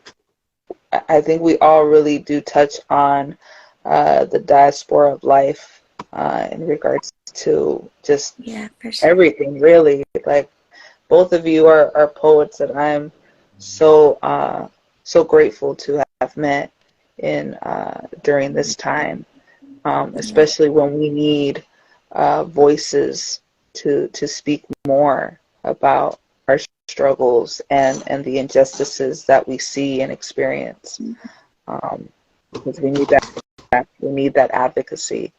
I think we all really do touch on the diaspora of life in regards to just for sure. everything, really. Like, both of you are poets that I'm so grateful to have met in during this time, especially when we need voices to speak more about our struggles and the injustices that we see and experience, because we need that advocacy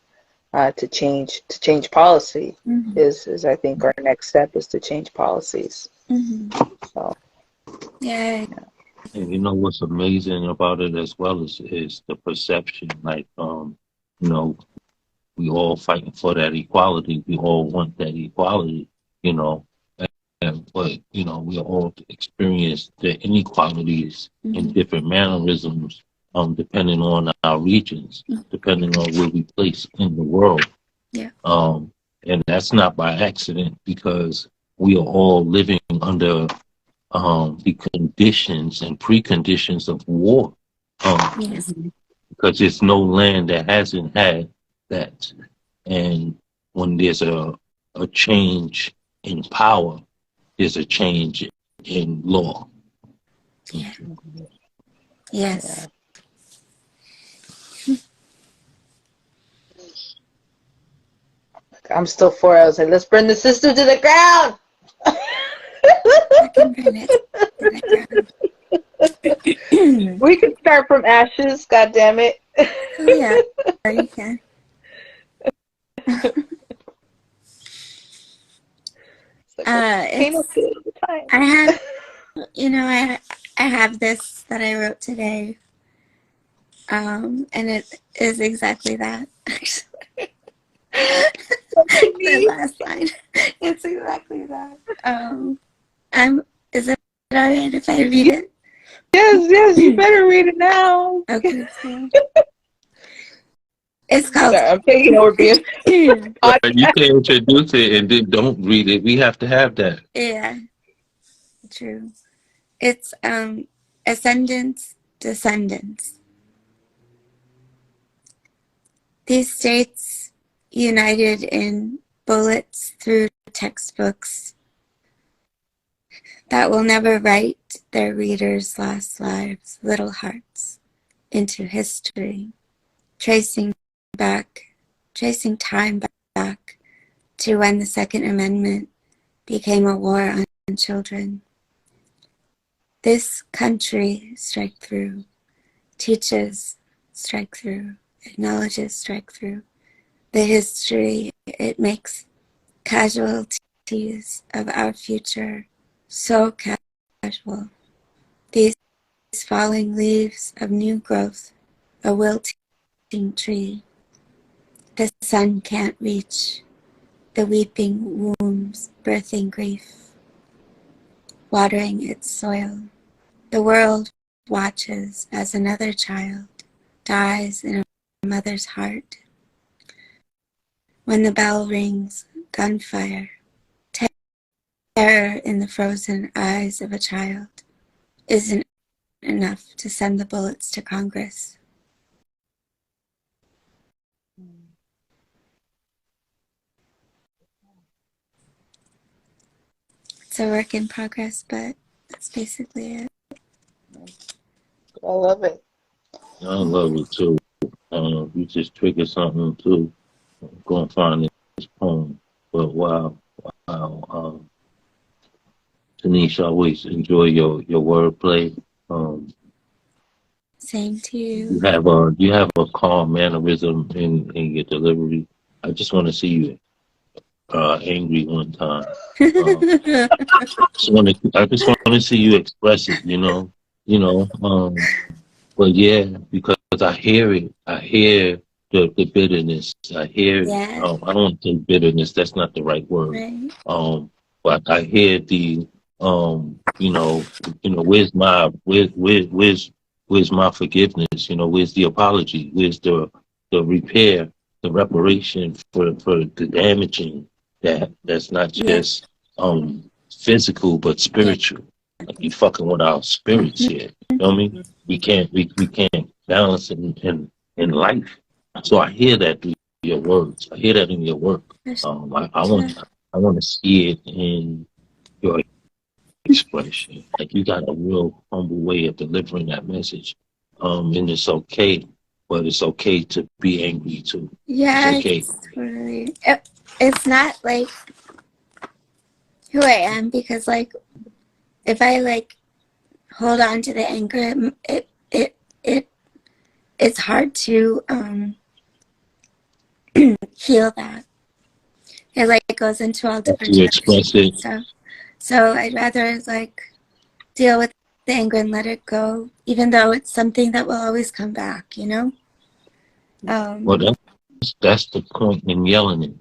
to change policy. Is I think our next step is to change policies. So Yeah. And you know what's amazing about it as well is the perception. Like, you know, we all fighting for that equality. We all want that equality, you know. But you know, we all experience the inequalities in different mannerisms, depending on our regions, depending on where we place in the world. Yeah. And that's not by accident because we are all living under the conditions and preconditions of war. Yes. Because there's no land that hasn't had that. And when there's a change in power, there's a change in law. Yeah. Yes. I'm still for it. I was like, let's burn the system to the ground. I can burn it to the ground. We can start from ashes. God damn it. Oh yeah, you can. Pain will feel all the time. I have, you know, I have this that I wrote today, and it is exactly that. Actually, the last line, it's exactly that. Is it alright if I read it? Yes, you better read it now. Okay, so it's called. Sorry, I'm taking over being. Right, you can introduce it and then don't read it. We have to have that. Yeah, true. It's ascendants, descendants. These states united in bullets through textbooks that will never write their readers' lost lives, little hearts, into history, tracing time back to when the Second Amendment became a war on children. This country strike through, teaches strike through, acknowledges strike through. The history it makes casualties of our future so casual. These falling leaves of new growth, a wilting tree. The sun can't reach, the weeping wombs birthing grief, watering its soil. The world watches as another child dies in a mother's heart. When the bell rings, gunfire, terror in the frozen eyes of a child isn't enough to send the bullets to Congress. It's a work in progress, but that's basically it. I love it. I love it too. You just triggered something too. Go and find this poem. But wow. Tanisha, I always enjoy your wordplay. Same to You you. have a calm mannerism in your delivery. I just want to see you angry one time. I just want to see you express it. But yeah, because I hear it. I hear the bitterness. I hear. Yeah, I don't want to say bitterness. That's not the right word. right. But I hear the where's my forgiveness? Where's the apology? Where's the repair, the reparation for the damaging that's not Yeah, just physical but yeah. spiritual. Like you fucking with our spirits here. You know what I mean? We can't balance it in life. So I hear that through your words. I hear that in your work. I want to see it in your expression. Like you got a real humble way of delivering that message. And it's okay, but it's okay to be angry too. It's Yeah, okay. it's totally. It's not like who I am because, like, if I like hold on to the anger, it's hard to heal that. It like goes into all different To express directions and it. stuff. So I'd rather like deal with the anger and let it go, even though it's something that will always come back, you know? Well, that's the point in yelling it.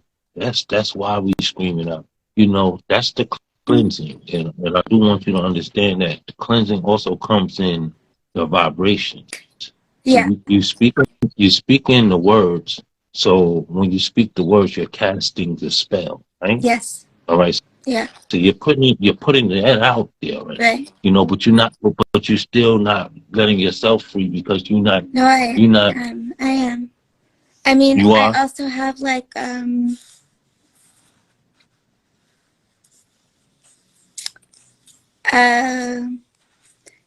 That's why we scream it out. You know, that's the cleansing. And I do want you to understand that the cleansing also comes in the vibrations. See, Yeah, you speak in the words. So when you speak the words, you're casting the spell, right? yes, All right. yeah, So you're putting that out there, right? right. You know, but you're still not letting yourself free because No, you're not, I am. I mean, you I are. also have like, uh,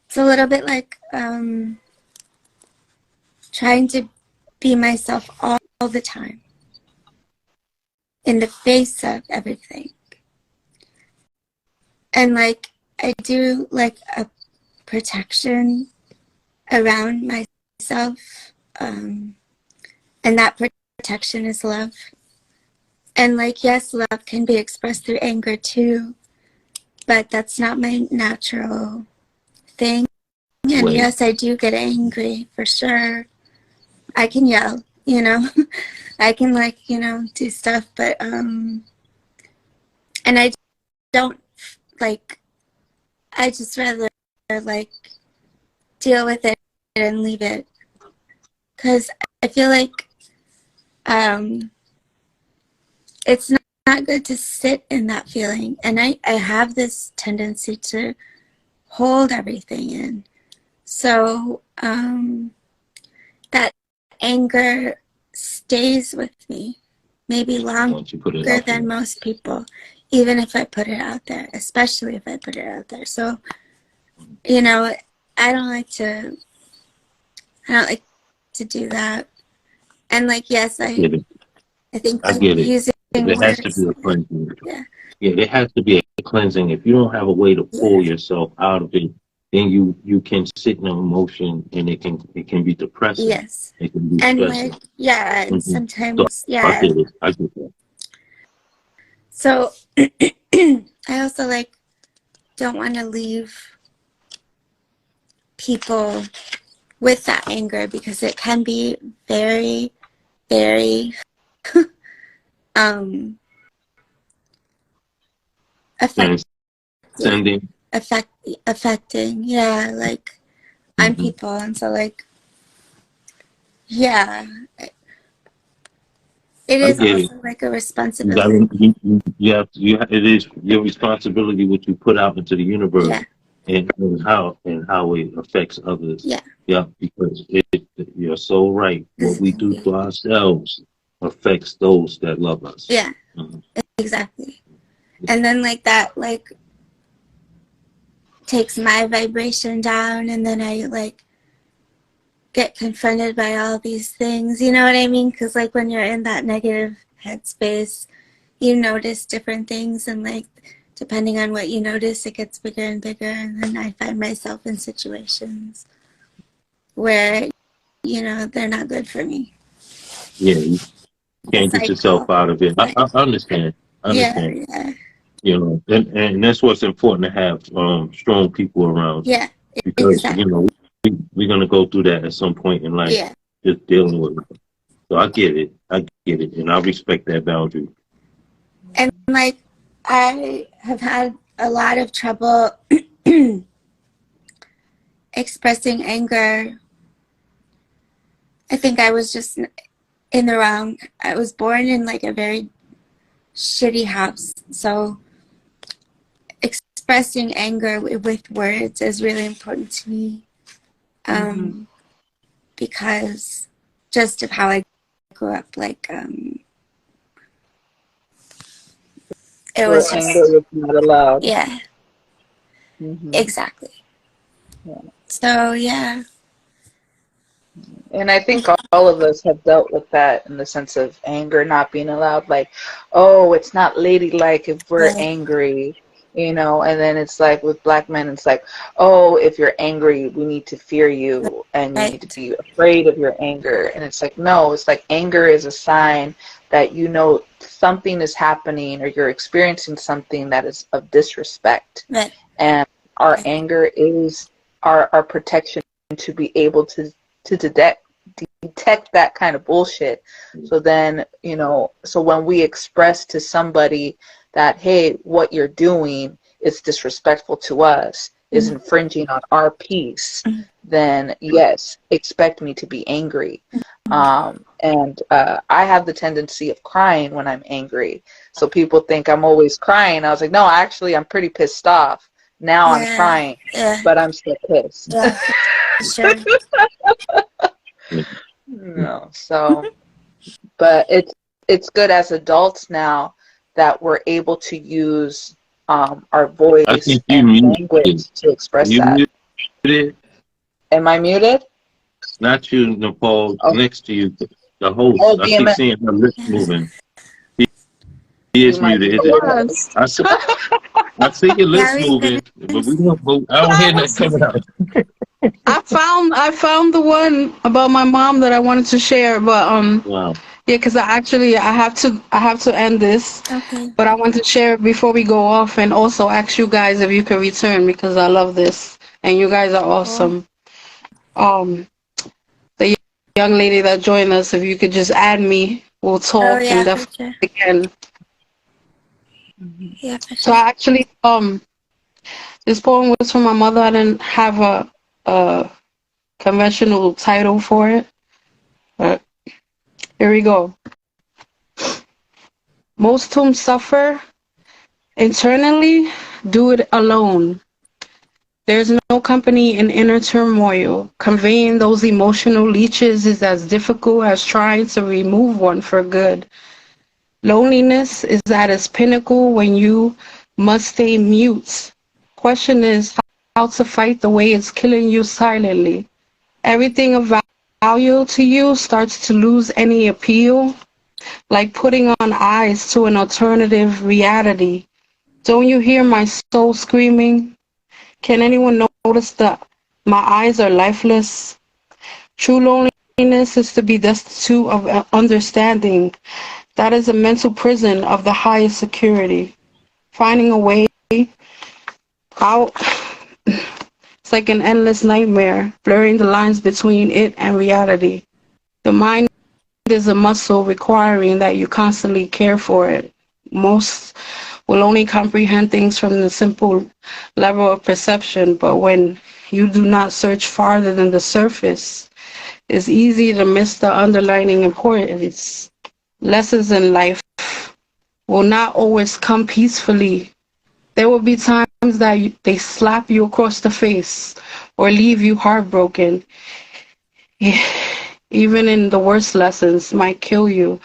it's a little bit like, trying to be myself all the time in the face of everything. And like, I do like a protection around myself. And that protection is love. And like, yes, love can be expressed through anger too, but that's not my natural thing. And Way. yes, I do get angry for sure. I can yell, you know, I can like, you know, do stuff, but, and I don't like, I just rather like deal with it and leave it. Cause I feel like, it's not good to sit in that feeling. And I have this tendency to hold everything in. So that anger stays with me maybe longer Once you put it out there. than most people, even if I put it out there, especially if I put it out there. So, you know, I don't like to do that. And like, yes, I think I like get it. using There has to words. be a cleansing. Yeah. Yeah, there has to be a cleansing. If you don't have a way to Yeah. pull yourself out of it, then you can sit in an emotion and it can be depressing. Yes. It can be And stressing. like, yeah, and Mm-hmm. So sometimes, I yeah. get it. I get that. So I also like don't want to leave people with that anger because it can be very, very affect, yeah, Transcending. affecting, yeah, like on Mm-hmm. people. And so like, yeah, it I is get it. also like a You got responsibility. it is your responsibility what you put out into the universe Yeah, and how it affects others. yeah, Yeah, because you're so right. What we do to ourselves affects those that love us. yeah, Mhm. exactly. And then like that, like takes my vibration down, and then I like get confronted by all these things, you know what I mean? Because like when you're in that negative headspace, you notice different things, and like depending on what you notice, it gets bigger and bigger. And then I find myself in situations where, you know, they're not good for me. Yeah, you A can't get yourself cycle. out of it. Right. I understand. I Yeah, understand. yeah, You know, and that's what's important to have strong people around you yeah, because you exactly. know we're gonna go through that at some point in life, Yeah. just dealing with it. So I get it. I get it, and I respect that boundary. And like I have had a lot of trouble expressing anger. I think I was just in the wrong. I was born in like a very shitty house. So expressing anger with words is really important to me. Because just of how I grew up, like it Where was anger just, is not allowed. yeah, exactly. Yeah. So yeah, And I think all of us have dealt with that in the sense of anger not being allowed. Like, oh, it's not ladylike if we're right, angry, you know. And then it's like with black men, it's like, oh, if you're angry, we need to fear you and you need to right, be afraid of your anger. And it's like, no, it's like anger is a sign that you know something is happening or you're experiencing something that is of disrespect. right, And our right. anger is our protection to be able to detect that kind of bullshit. So then, so when we express to somebody that, hey, what you're doing is disrespectful to us, is infringing on our peace, then yes, expect me to be angry. And I have the tendency of crying when I'm angry. So people think I'm always crying. I was like, no, actually, I'm pretty pissed off. Now I'm crying, but I'm still pissed. Yeah, for sure. So, but it's good as adults now that we're able to use our I voice think you and muted. language to express You that. muted. Am I muted? Not you, Nepal. Oh, Next to you, the host. oh, I keep BMF, seeing her lips moving. He you is might be muted. the one. Yes. I see your Yeah, lips we moving, but we don't. I But don't hear nothing coming out. I found the one about my mom that I wanted to share, but Wow. yeah, because I have to end this, Okay. but I want to share it before we go off, and also ask you guys if you can return because I love this and you guys are awesome. Um, the young lady that joined us, if you could just add me, we'll Oh, talk and yeah, for definitely sure. again. Yeah, for So sure. I actually this poem was from my mother. I didn't have a conventional title for it, but here we go. Most whom suffer internally do it alone. There's no company in inner turmoil. Conveying those emotional leeches is as difficult as trying to remove one for good. Loneliness is at its pinnacle when you must stay mute. Question is how to fight the way it's killing you silently. Everything of value to you starts to lose any appeal, like putting on eyes to an alternative reality. Don't you hear my soul screaming? Can anyone notice that my eyes are lifeless? True loneliness is to be destitute of understanding. That is a mental prison of the highest security. Finding a way out, it's like an endless nightmare, blurring the lines between it and reality. The mind is a muscle requiring that you constantly care for it. Most will only comprehend things from the simple level of perception, but when you do not search farther than the surface, it's easy to miss the underlying importance. Lessons in life will not always come peacefully. There will be times that they slap you across the face or leave you heartbroken. Even in the worst lessons might kill you.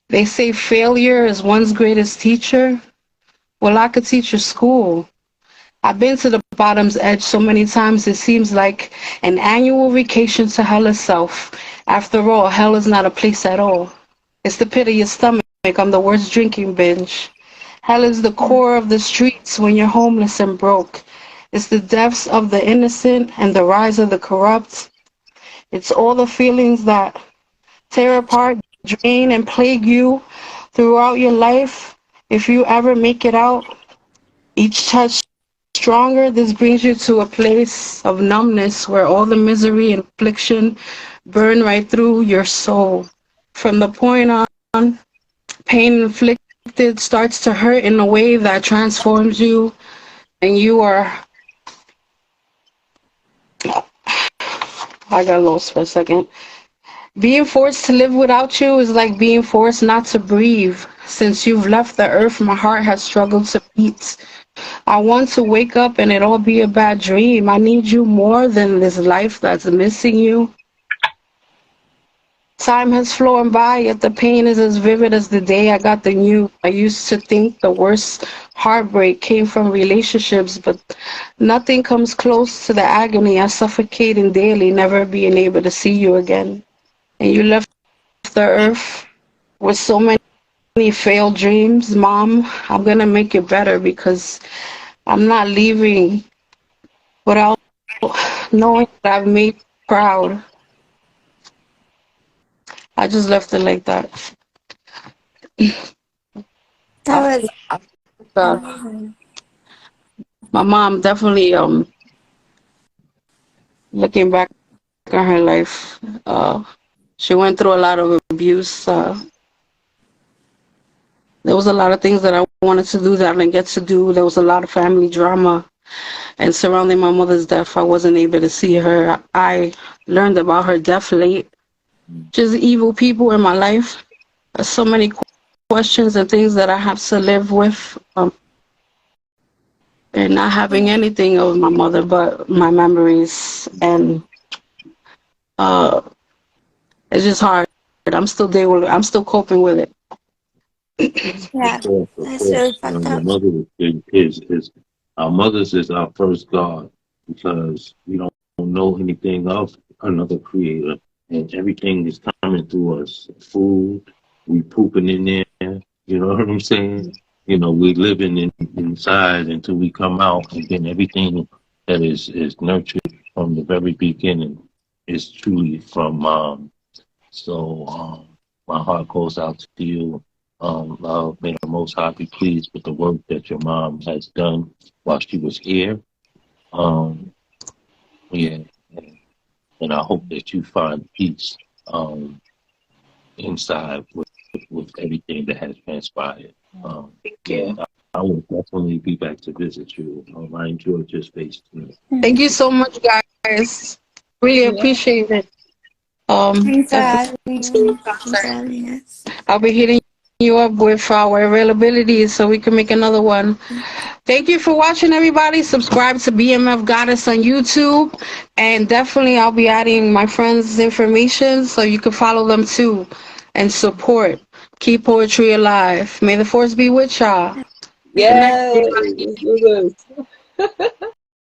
They say failure is one's greatest teacher. Well, I could teach you school. I've been to the bottom's edge so many times it seems like an annual vacation to hell itself. After all, hell is not a place at all. It's the pit of your stomach on the worst drinking binge. Hell is the core of the streets when you're homeless and broke. It's the depths of the innocent and the rise of the corrupt. It's all the feelings that tear apart, drain, and plague you throughout your life. If you ever make it out, each touch stronger, this brings you to a place of numbness where all the misery and affliction burn right through your soul. From the point on, pain inflicted starts to hurt in a way that transforms you, and you are. I got lost for a second. Being forced to live without you is like being forced not to breathe. Since you've left the earth, my heart has struggled to beat. I want to wake up and it all be a bad dream. I need you more than this life that's missing you. Time has flown by, yet the pain is as vivid as the day I got the news. I used to think the worst heartbreak came from relationships, but nothing comes close to the agony I suffocating daily, never being able to see you again. And you left the earth with so many failed dreams. Mom, I'm gonna make it better because I'm not leaving without knowing that I've made you proud. I just left it like that. That was Uh, amazing. my mom definitely looking back on her life. She went through a lot of abuse. There was a lot of things that I wanted to do that I didn't get to do. There was a lot of family drama. And surrounding my mother's death, I wasn't able to see her. I learned about her death late. Just evil people in my life. So many questions and things that I have to live with. And not having anything of my mother but my memories. And it's just hard. I'm still there with it. I'm still coping with it. Yeah, Of that's course. really fucked Your up. mother is our mothers is our first God because we don't know anything of another creator, and everything is coming to us. Food, we pooping in there. You know what I'm saying? You know, we living inside until we come out, and then everything that is nurtured from the very beginning is truly from mom. So my heart goes out to you. May the Most High be pleased with the work that your mom has done while she was here. Um, yeah, and I hope that you find peace inside with everything that has transpired. Thank Yeah, you. I will definitely be back to visit you. I enjoyed your space tonight. Thank you so much, guys. Really appreciate it. Thanks for Definitely having me. Thanks for having us. I'll be hitting you up with our availability so we can make another one. Thank you for watching, everybody. Subscribe to BMF Goddess on YouTube. And definitely I'll be adding my friends' information so you can follow them too and support. Keep poetry alive. May the force be with y'all. Good night, Yes, everybody. let's do this.